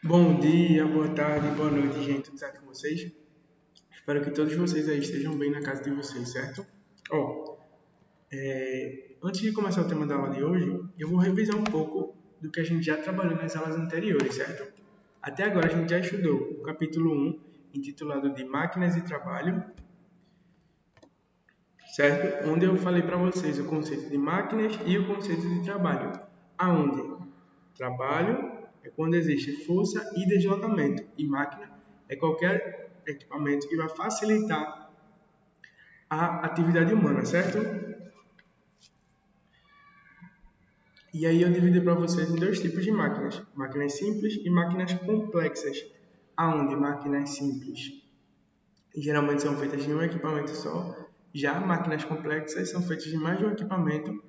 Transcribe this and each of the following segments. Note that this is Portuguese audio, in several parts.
Bom dia, boa tarde, boa noite, gente. Tudo certo com vocês? Espero que todos vocês aí estejam bem na casa de vocês, certo? Ó, antes de começar o tema da aula de hoje, eu vou revisar um pouco do que a gente já trabalhou nas aulas anteriores, certo? Até agora a gente já estudou o capítulo 1, intitulado de Máquinas de Trabalho, certo? Onde eu falei para vocês o conceito de máquinas e o conceito de trabalho. Aonde trabalho é quando existe força e deslocamento, e máquina é qualquer equipamento que vai facilitar a atividade humana, certo? E aí eu dividi para vocês em dois tipos de máquinas: máquinas simples e máquinas complexas. Aonde máquinas simples geralmente são feitas de um equipamento só, já máquinas complexas são feitas de mais de um equipamento,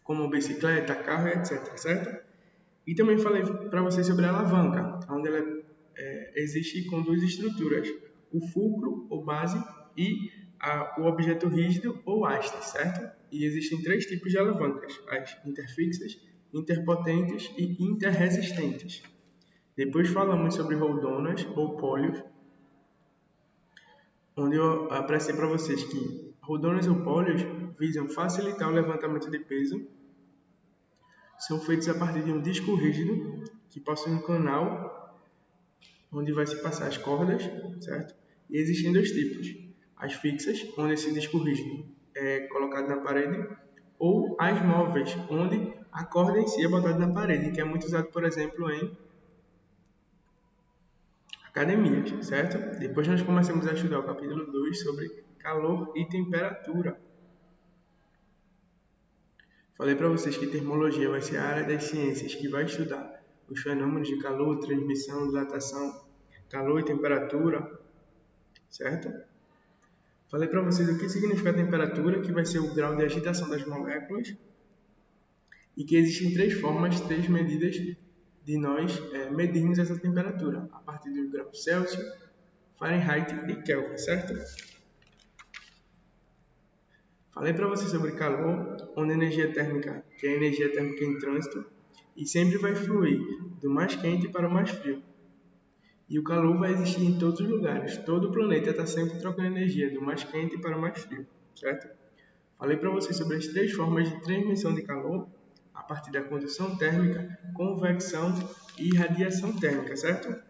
como bicicleta, carro, etc, certo? E também falei para vocês sobre a alavanca, onde ela existe com duas estruturas: o fulcro ou base e o objeto rígido ou haste, certo? E existem três tipos de alavancas: as interfixas, interpotentes e interresistentes. Depois falamos sobre roldonas ou pólios, onde eu apressei para vocês que roldonas ou pólios visam facilitar o levantamento de peso, são feitos a partir de um disco rígido que possui um canal onde vai se passar as cordas, certo? E existem dois tipos: as fixas, onde esse disco rígido é colocado na parede, ou as móveis, onde a corda em si é botada na parede, que é muito usado, por exemplo, em academias, certo? Depois nós começamos a estudar o capítulo 2 sobre calor e temperatura. Falei para vocês que termologia vai ser a área das ciências que vai estudar os fenômenos de calor, transmissão, dilatação, calor e temperatura, certo? Falei para vocês o que significa a temperatura, que vai ser o grau de agitação das moléculas, e que existem três formas, três medidas de nós medirmos essa temperatura, a partir do grau Celsius, Fahrenheit e Kelvin, certo? Falei para vocês sobre calor, onde a energia térmica, que é a energia térmica em trânsito, e sempre vai fluir do mais quente para o mais frio. E o calor vai existir em todos os lugares. Todo o planeta está sempre trocando energia do mais quente para o mais frio, certo? Falei para vocês sobre as três formas de transmissão de calor, a partir da condução térmica, convecção e radiação térmica, certo?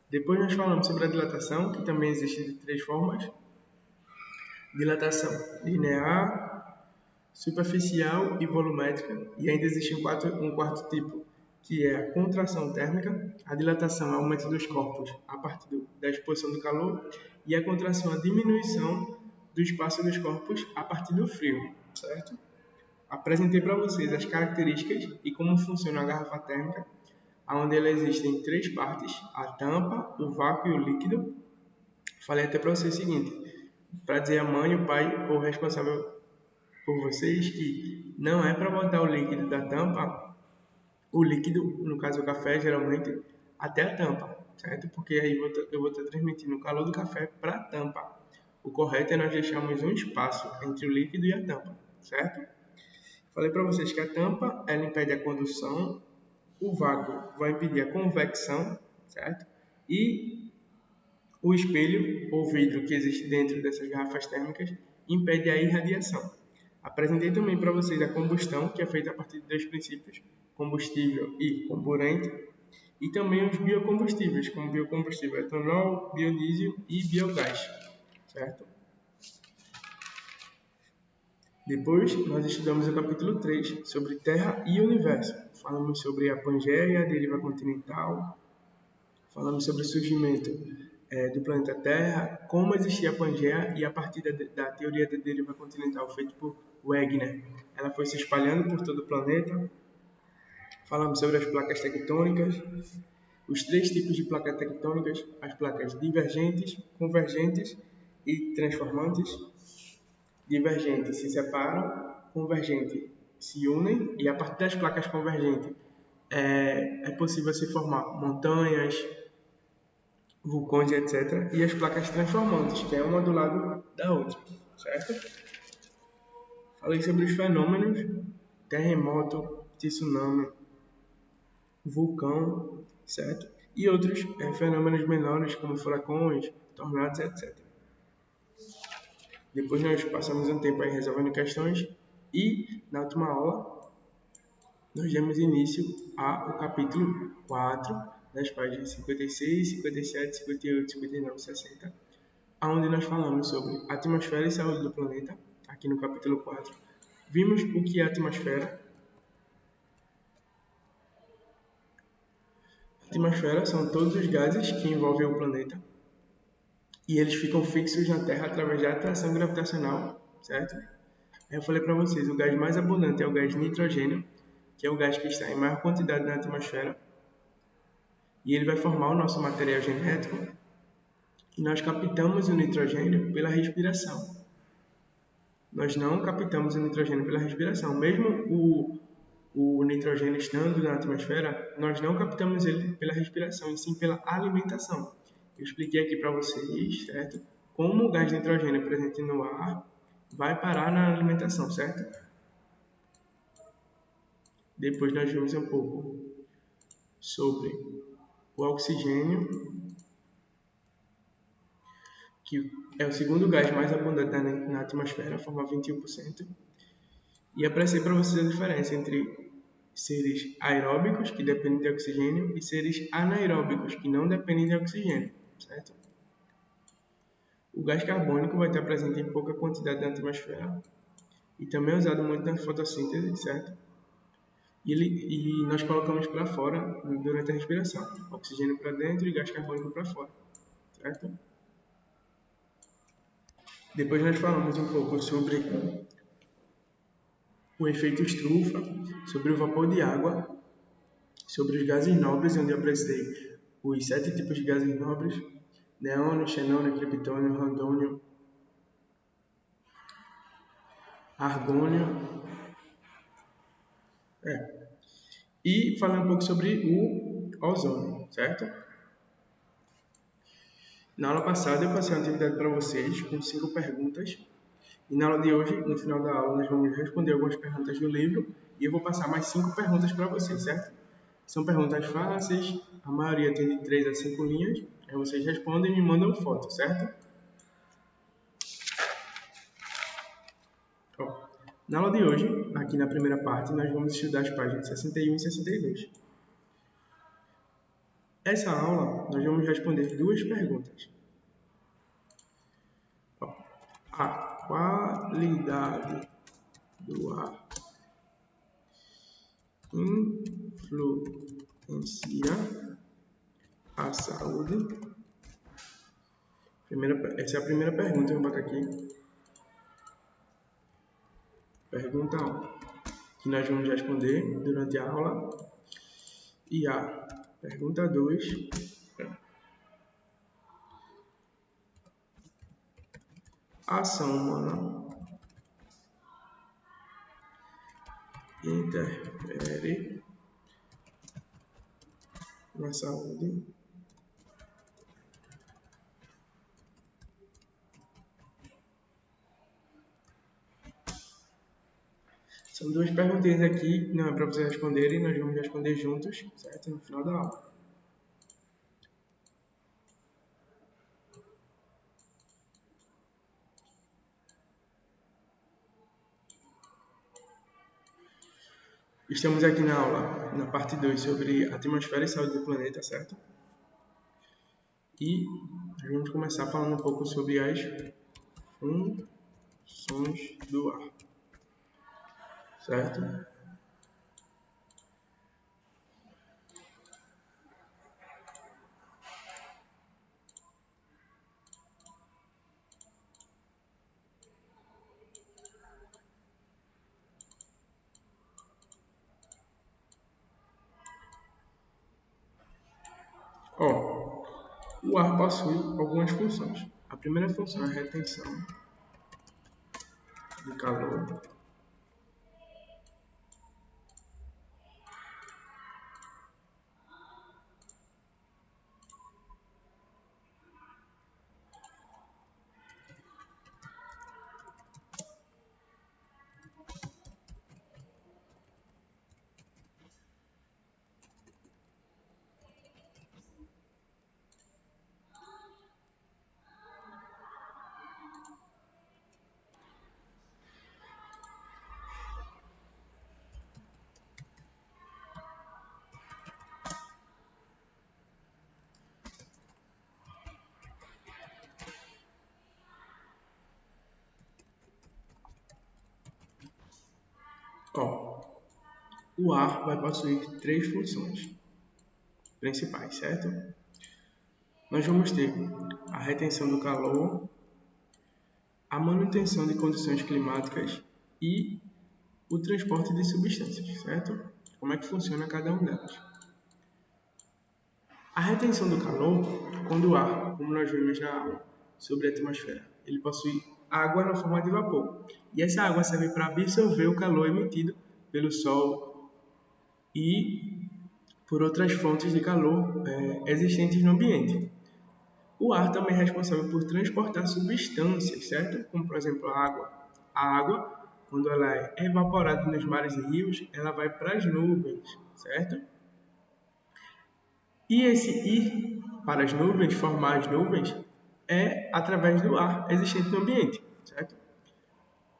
Depois nós falamos sobre a dilatação, que também existe de três formas: dilatação linear, superficial e volumétrica. E ainda existe um quarto tipo, que é a contração térmica. A dilatação é o aumento dos corpos a partir da exposição do calor, e a contração é a diminuição do espaço dos corpos a partir do frio, certo? Apresentei para vocês as características e como funciona a garrafa térmica, onde ela existe em três partes: a tampa, o vácuo e o líquido. Falei até para vocês o seguinte, para dizer a mãe, o pai ou o responsável por vocês, que não é para botar o líquido da tampa, o líquido, no caso o café, geralmente, até a tampa, certo? Porque aí eu vou estar transmitindo o calor do café para a tampa. O correto é nós deixarmos um espaço entre o líquido e a tampa, certo? Falei para vocês que a tampa, ela impede a condução, o vácuo vai impedir a convecção, certo? E o espelho ou vidro que existe dentro dessas garrafas térmicas impede a irradiação. Apresentei também para vocês a combustão, que é feita a partir de dois princípios: combustível e comburente, e também os biocombustíveis, como biocombustível etanol, biodiesel e biogás, certo? Depois, nós estudamos o capítulo 3 sobre Terra e Universo. Falamos sobre a Pangeia, a deriva continental, falamos sobre o surgimento do planeta Terra, como existia a Pangeia, e a partir da teoria da deriva continental feita por Wegener, ela foi se espalhando por todo o planeta. Falamos sobre as placas tectônicas, os três tipos de placas tectônicas: as placas divergentes, convergentes e transformantes. Divergentes se separam, convergentes se unem, e a partir das placas convergentes é possível se formar montanhas, vulcões, etc. E as placas transformantes, que é uma do lado da outra, certo? Falei sobre os fenômenos: terremoto, tsunami, vulcão, certo? e outros fenômenos menores, como furacões, tornados, etc. Depois nós passamos um tempo aí resolvendo questões e, na última aula, nós demos início ao capítulo 4, das páginas 56, 57, 58, 59, 60, onde nós falamos sobre atmosfera e saúde do planeta, aqui no capítulo 4. Vimos o que é a atmosfera. A atmosfera são todos os gases que envolvem o planeta e eles ficam fixos na Terra através da atração gravitacional, certo? Aí eu falei para vocês, o gás mais abundante é o gás nitrogênio, que é o gás que está em maior quantidade na atmosfera, e ele vai formar o nosso material genético, e nós captamos o nitrogênio pela respiração. Nós não captamos o nitrogênio pela respiração. Mesmo o nitrogênio estando na atmosfera, nós não captamos ele pela respiração, e sim pela alimentação. Eu expliquei aqui para vocês, certo? Como o gás nitrogênio presente no ar vai parar na alimentação, certo? Depois nós vimos um pouco sobre o oxigênio, que é o segundo gás mais abundante na atmosfera, forma 21%. E apareci para vocês a diferença entre seres aeróbicos, que dependem de oxigênio, e seres anaeróbicos, que não dependem de oxigênio, certo? O gás carbônico vai estar presente em pouca quantidade na atmosfera e também é usado muito na fotossíntese, certo? E nós colocamos para fora durante a respiração, oxigênio para dentro e gás carbônico para fora, certo? Depois nós falamos um pouco sobre o efeito estufa, sobre o vapor de água, sobre os gases nobres, onde eu apresentei os 7 tipos de gases nobres: neônio, xenônio, criptônio, randônio, argônio. E falando um pouco sobre o ozônio, certo? Na aula passada eu passei uma atividade para vocês com 5 perguntas. E na aula de hoje, no final da aula, nós vamos responder algumas perguntas do livro e eu vou passar mais 5 perguntas para vocês, certo? São perguntas fáceis, a maioria tem de 3 a 5 linhas. Aí vocês respondem e me mandam foto, certo? Ó, na aula de hoje, aqui na primeira parte, nós vamos estudar as páginas 61 e 62. Essa aula, nós vamos responder 2 perguntas. Ó, a qualidade do ar influencia a saúde? Essa é a primeira pergunta, eu vou botar aqui. Pergunta 1, que nós vamos responder durante a aula. E a pergunta 2, a ação humana interfere na saúde? São 2 perguntinhas aqui, não é para vocês responderem, nós vamos responder juntos, certo? No final da aula. Estamos aqui na aula, na parte 2, sobre a atmosfera e saúde do planeta, certo? E nós vamos começar falando um pouco sobre as funções do ar, certo? Ó, o ar possui algumas funções. A primeira função é a retenção de calor. Ó, o ar vai possuir três funções principais, certo? Nós vamos ter a retenção do calor, a manutenção de condições climáticas e o transporte de substâncias, certo? Como é que funciona cada um delas? A retenção do calor, quando o ar, como nós vemos na aula sobre a atmosfera, ele possui água na forma de vapor. E essa água serve para absorver o calor emitido pelo Sol e por outras fontes de calor existentes no ambiente. O ar também é responsável por transportar substâncias, certo? Como, por exemplo, a água. A água, quando ela é evaporada nos mares e rios, ela vai para as nuvens, certo? E esse ir para as nuvens, formar as nuvens, é através do ar existente no ambiente, certo?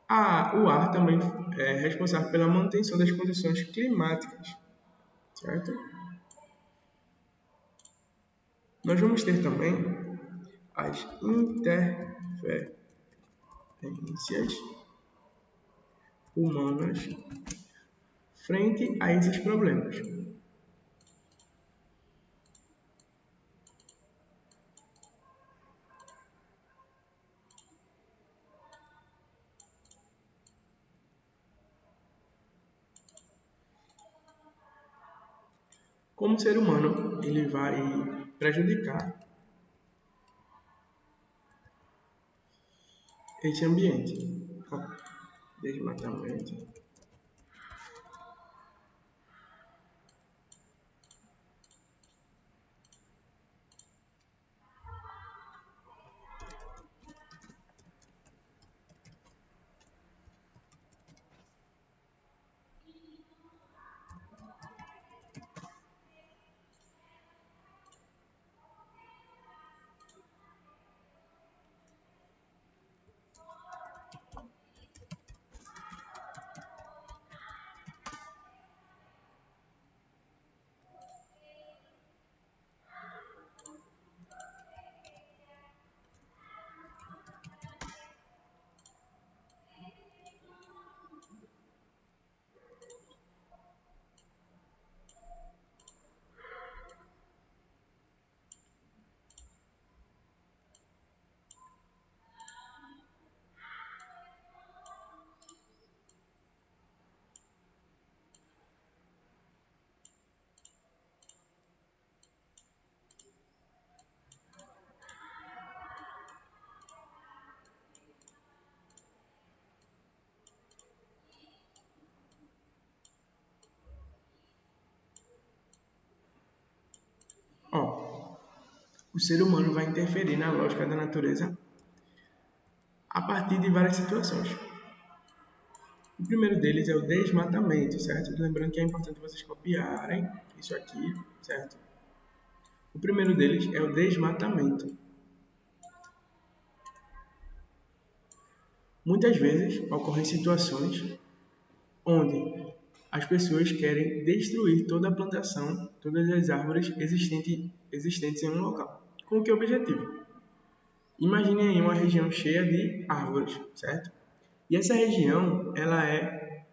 O ar também é responsável pela manutenção das condições climáticas, certo? Nós vamos ter também as interferências humanas frente a esses problemas. Como o ser humano, ele vai prejudicar esse ambiente. Desmatamento. O ser humano vai interferir na lógica da natureza a partir de várias situações. O primeiro deles é o desmatamento, certo? Lembrando que é importante vocês copiarem isso aqui, certo? O primeiro deles é o desmatamento. Muitas vezes ocorrem situações onde as pessoas querem destruir toda a plantação, todas as árvores existentes em um local. Com que objetivo? Imagine aí uma região cheia de árvores, certo? E essa região, ela é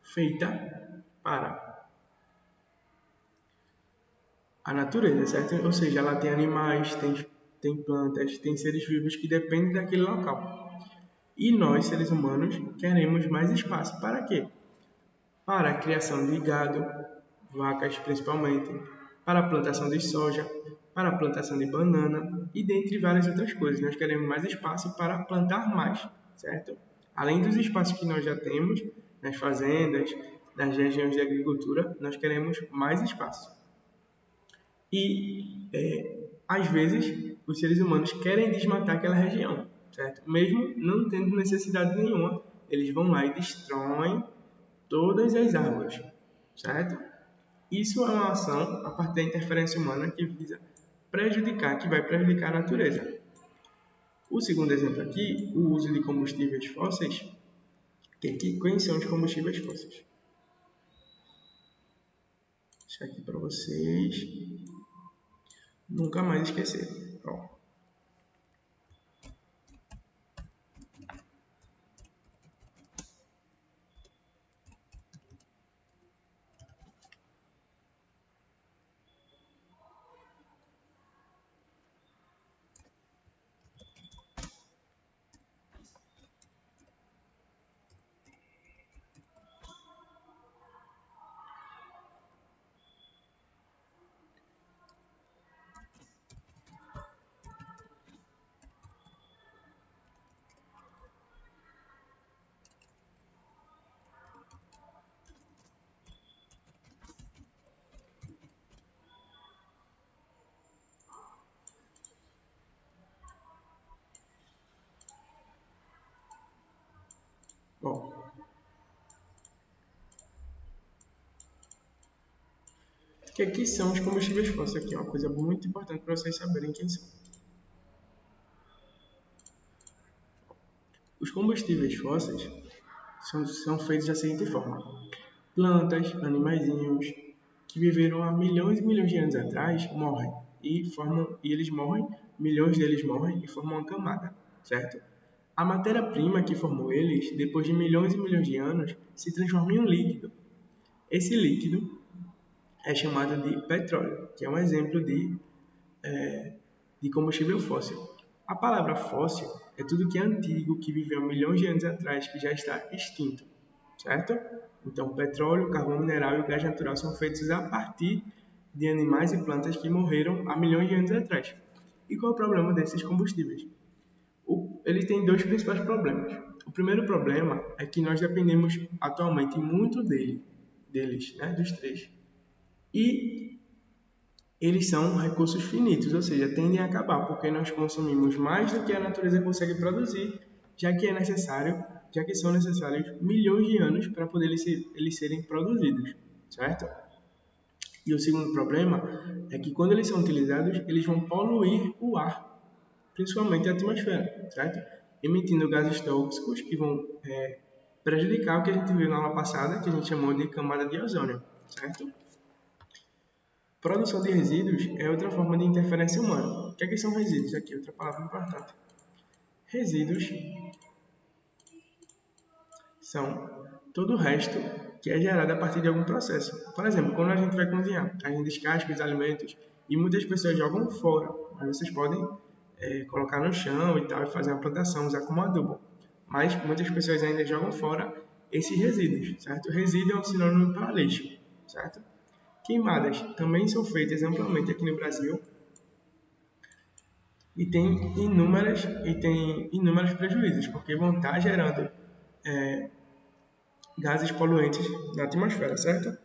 feita para a natureza, certo? Ou seja, ela tem animais, tem plantas, tem seres vivos que dependem daquele local. E nós, seres humanos, queremos mais espaço. Para quê? Para a criação de gado, vacas principalmente, para a plantação de soja, para a plantação de banana e dentre várias outras coisas. Nós queremos mais espaço para plantar mais, certo? Além dos espaços que nós já temos nas fazendas, nas regiões de agricultura, nós queremos mais espaço. E, às vezes, os seres humanos querem desmatar aquela região, certo? Mesmo não tendo necessidade nenhuma, eles vão lá e destroem todas as árvores, certo? Isso é uma ação a partir da interferência humana que visa prejudicar, que vai prejudicar a natureza. O segundo exemplo aqui, o uso de combustíveis fósseis. Quais são os combustíveis fósseis? Vou deixar aqui para vocês nunca mais esquecer. que é que são os combustíveis fósseis? Aqui é uma coisa muito importante para vocês saberem quem são. Os combustíveis fósseis são feitos da seguinte forma: plantas, animaizinhos que viveram há milhões e milhões de anos atrás morrem e eles morrem, milhões deles morrem e formam uma camada, certo? A matéria-prima que formou eles, depois de milhões e milhões de anos, se transforma em um líquido. Esse líquido é chamado de petróleo, que é um exemplo de combustível fóssil. A palavra fóssil é tudo que é antigo, que viveu milhões de anos atrás, que já está extinto, certo? Então, o petróleo, o carvão mineral e o gás natural são feitos a partir de animais e plantas que morreram há milhões de anos atrás. E qual é o problema desses combustíveis? Ele tem dois principais problemas. O primeiro problema é que nós dependemos atualmente muito deles, né, dos três. E eles são recursos finitos, ou seja, tendem a acabar, porque nós consumimos mais do que a natureza consegue produzir, já que são necessários milhões de anos para poder eles serem produzidos, certo? E o segundo problema é que quando eles são utilizados, eles vão poluir o ar, principalmente a atmosfera, certo? Emitindo gases tóxicos que vão prejudicar o que a gente viu na aula passada, que a gente chamou de camada de ozônio, certo? Produção de resíduos é outra forma de interferência humana. O que é que são resíduos? Aqui, outra palavra importante. Resíduos são todo o resto que é gerado a partir de algum processo. Por exemplo, quando a gente vai cozinhar, a gente descasca os alimentos e muitas pessoas jogam fora, mas vocês podem colocar no chão e tal, e fazer uma plantação, usar como adubo. Mas muitas pessoas ainda jogam fora esses resíduos, certo? Resíduo é um sinônimo para lixo, certo? Queimadas também são feitas amplamente aqui no Brasil e tem inúmeros prejuízos, porque vão estar gerando gases poluentes na atmosfera, certo?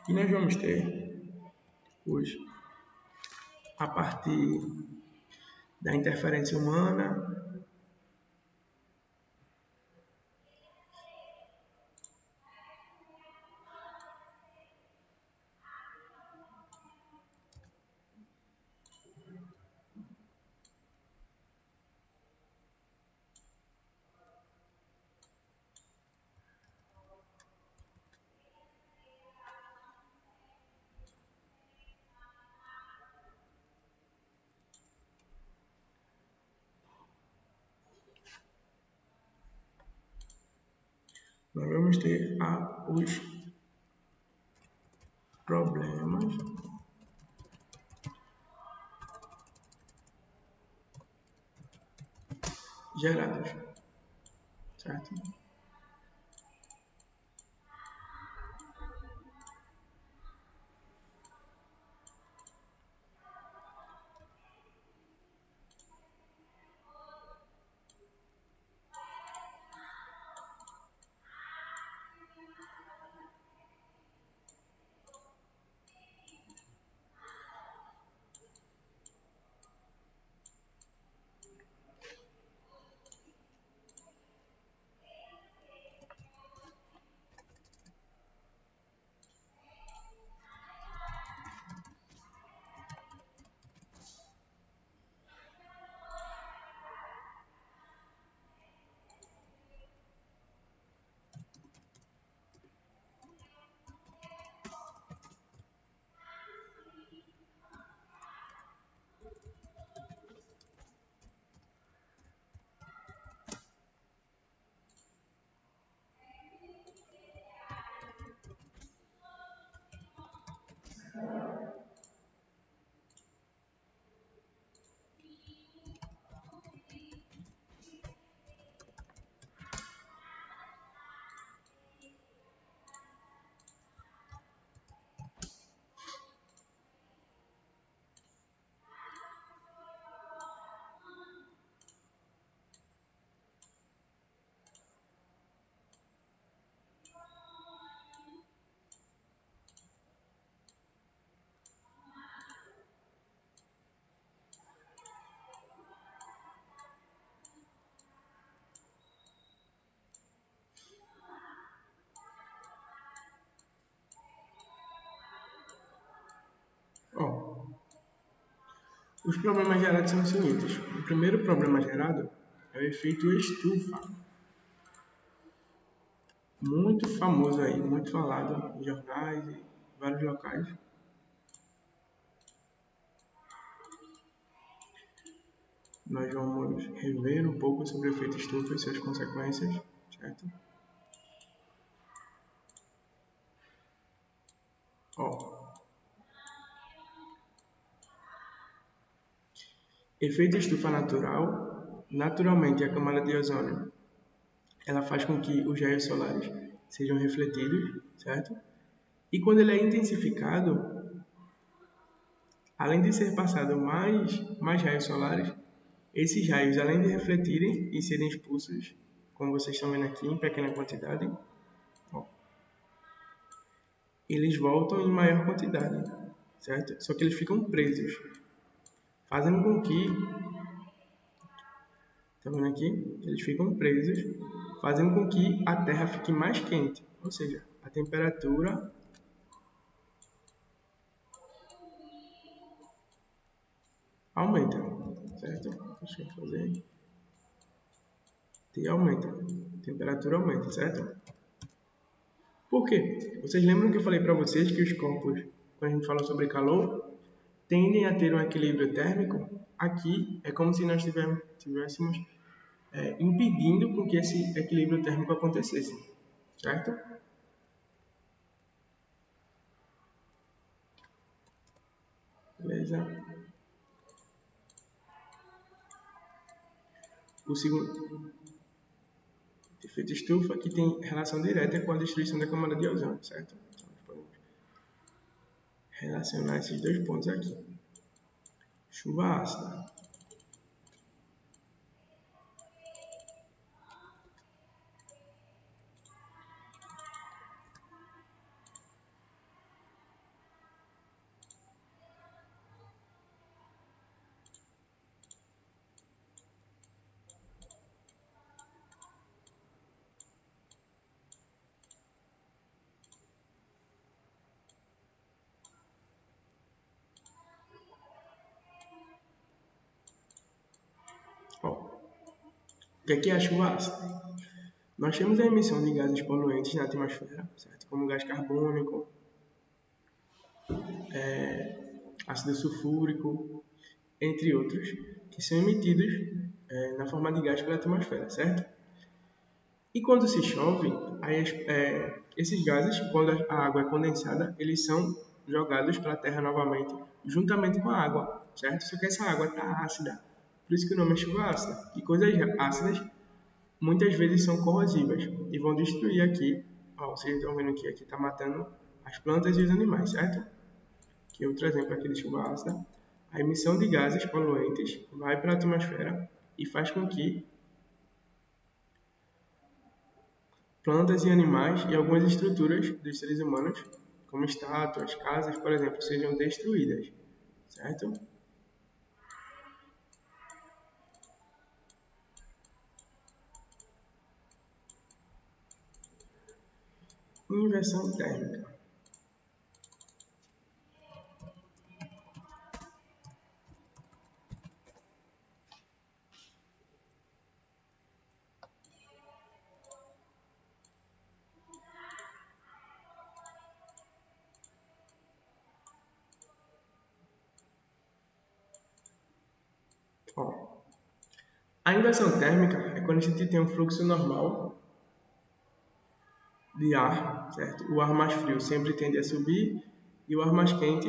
E nós vamos ter hoje, a partir da interferência humana, nós vamos ter os problemas gerados, certo? Os problemas gerados são os seguintes. O primeiro problema gerado é o efeito estufa. Muito famoso aí, muito falado em jornais e vários locais. Nós vamos rever um pouco sobre o efeito estufa e suas consequências, certo? Efeito estufa natural. Naturalmente, a camada de ozônio ela faz com que os raios solares sejam refletidos, certo? E quando ele é intensificado, além de ser passado mais raios solares, esses raios, além de refletirem e serem expulsos, como vocês estão vendo aqui, em pequena quantidade, eles voltam em maior quantidade, certo? Só que eles ficam presos, fazendo com que, tá vendo aqui? Eles ficam presos, fazendo com que a Terra fique mais quente, ou seja, a temperatura aumenta, certo? Deixa eu fazer. T aumenta, a temperatura aumenta, certo? Por quê? Vocês lembram que eu falei para vocês que os corpos, quando a gente falou sobre calor, tendem a ter um equilíbrio térmico? Aqui é como se nós estivéssemos impedindo com que esse equilíbrio térmico acontecesse, certo? Beleza? O segundo efeito estufa que tem relação direta com a destruição da camada de ozônio, certo? Então, nós podemos relacionar esses dois pontos aqui. Chuva ácida. O que é a chuva ácida? Nós temos a emissão de gases poluentes na atmosfera, certo? Como gás carbônico, ácido sulfúrico, entre outros, que são emitidos na forma de gás pela atmosfera, certo? E quando se chove, esses gases, quando a água é condensada, eles são jogados para a Terra novamente, juntamente com a água, certo? Só que essa água está ácida, por isso que o nome é chuva ácida. E coisas ácidas muitas vezes são corrosivas e vão destruir aqui, vocês estão vendo que aqui está matando as plantas e os animais, certo? Aqui é outro exemplo aqui de chuva ácida. A emissão de gases poluentes vai para a atmosfera e faz com que plantas e animais e algumas estruturas dos seres humanos, como estátuas, casas, por exemplo, sejam destruídas, certo? Inversão térmica. A inversão térmica é quando a gente tem um fluxo normal de ar, certo? O ar mais frio sempre tende a subir e o ar mais quente,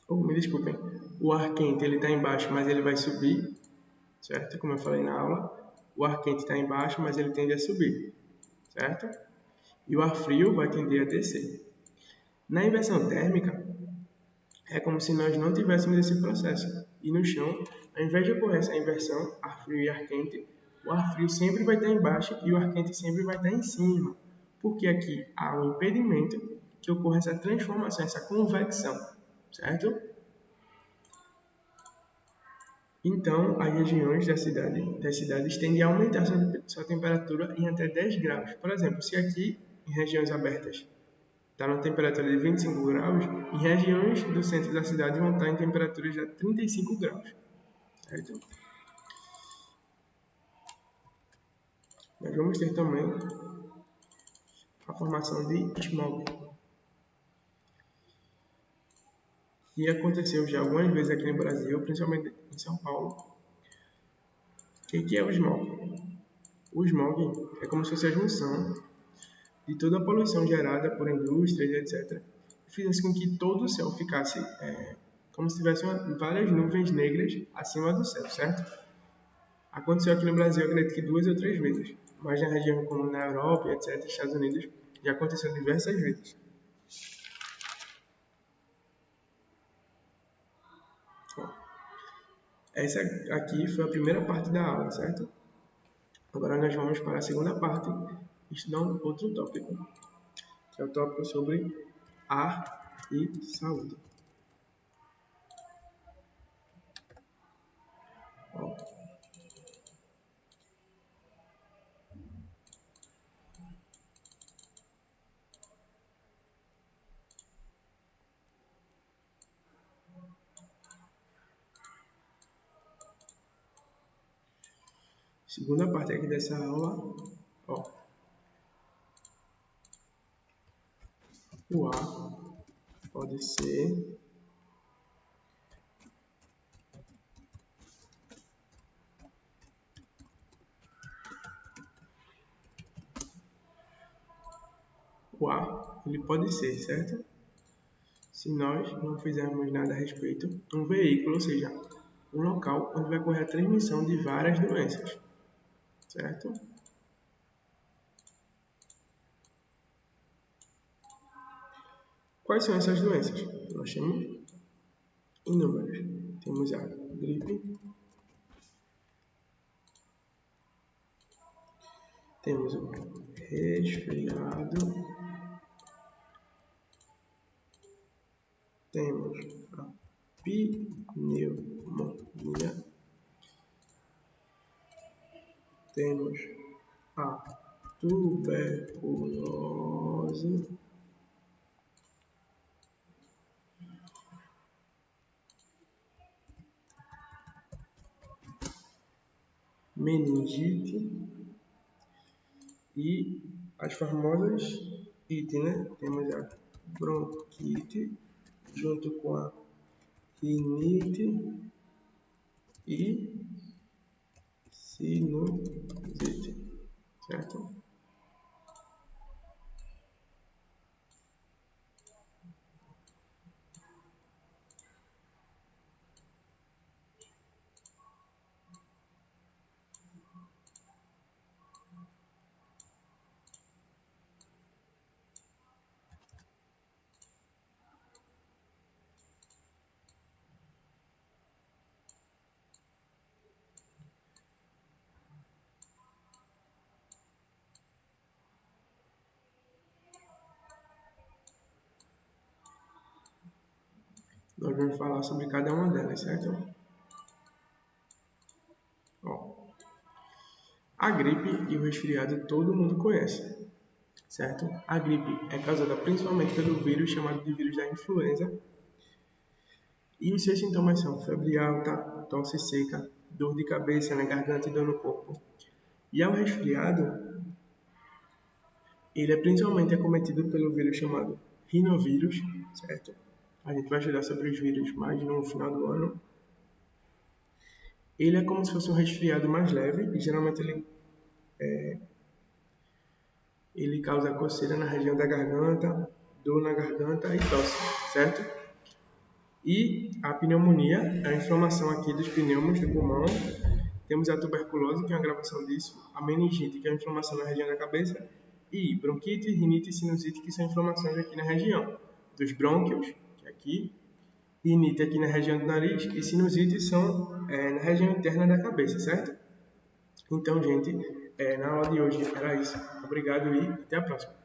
me desculpem, o ar quente ele está embaixo, mas ele vai subir, certo? Como eu falei na aula, o ar quente está embaixo, mas ele tende a subir, certo? E o ar frio vai tender a descer. Na inversão térmica, é como se nós não tivéssemos esse processo. E no chão, ao invés de ocorrer essa inversão, ar frio e ar quente, o ar frio sempre vai estar embaixo e o ar quente sempre vai estar em cima. Porque aqui há um impedimento que ocorra essa transformação, essa convecção, certo? Então, as regiões das cidades tendem a aumentar sua temperatura em até 10 graus. Por exemplo, se aqui, em regiões abertas, está na temperatura de 25 graus, em regiões do centro da cidade vão estar em temperaturas de 35 graus. Certo? Nós vamos ter também a formação de smog, que aconteceu já algumas vezes aqui no Brasil, principalmente em São Paulo. O que é o smog? O smog é como se fosse a junção de toda a poluição gerada por indústrias, etc., e fizesse com que todo o céu ficasse como se tivesse várias nuvens negras acima do céu, certo? Aconteceu aqui no Brasil, acredito que 2 ou 3 vezes, mas na região como na Europa, etc., Estados Unidos, já aconteceu diversas vezes. Essa aqui foi a primeira parte da aula, certo? Agora nós vamos para a segunda parte, estudar um outro tópico, que é o tópico sobre ar e saúde. Segunda parte aqui dessa aula, o ar pode ser ele pode ser, certo? Se nós não fizermos nada a respeito, um veículo, ou seja, um local onde vai ocorrer a transmissão de várias doenças, certo? Quais são essas doenças? Nós temos inúmeras. Temos a gripe, temos o resfriado, temos a pneumonia, temos a tuberculose, meningite e as famosas IT, né? Temos a bronquite junto com a rinite e sinusite, certo? Nós vamos falar sobre cada uma delas, certo? A gripe e o resfriado todo mundo conhece, certo? A gripe é causada principalmente pelo vírus chamado de vírus da influenza. E os seus sintomas são febre alta, tosse seca, dor de cabeça na garganta e dor no corpo. E ao resfriado, ele é principalmente acometido pelo vírus chamado rinovírus, certo? A gente vai estudar sobre os vírus mais no final do ano. Ele é como se fosse um resfriado mais leve e geralmente ele causa coceira na região da garganta, dor na garganta e tosse, certo? E a pneumonia é a inflamação aqui dos pneumos do pulmão. Temos a tuberculose, que é uma agravação disso, a meningite, que é a inflamação na região da cabeça, e bronquite, rinite e sinusite, que são inflamações aqui na região dos brônquios, que é aqui, rinite aqui na região do nariz, e sinusite são na região interna da cabeça, certo? Então, gente, na aula de hoje era isso. Obrigado e até a próxima.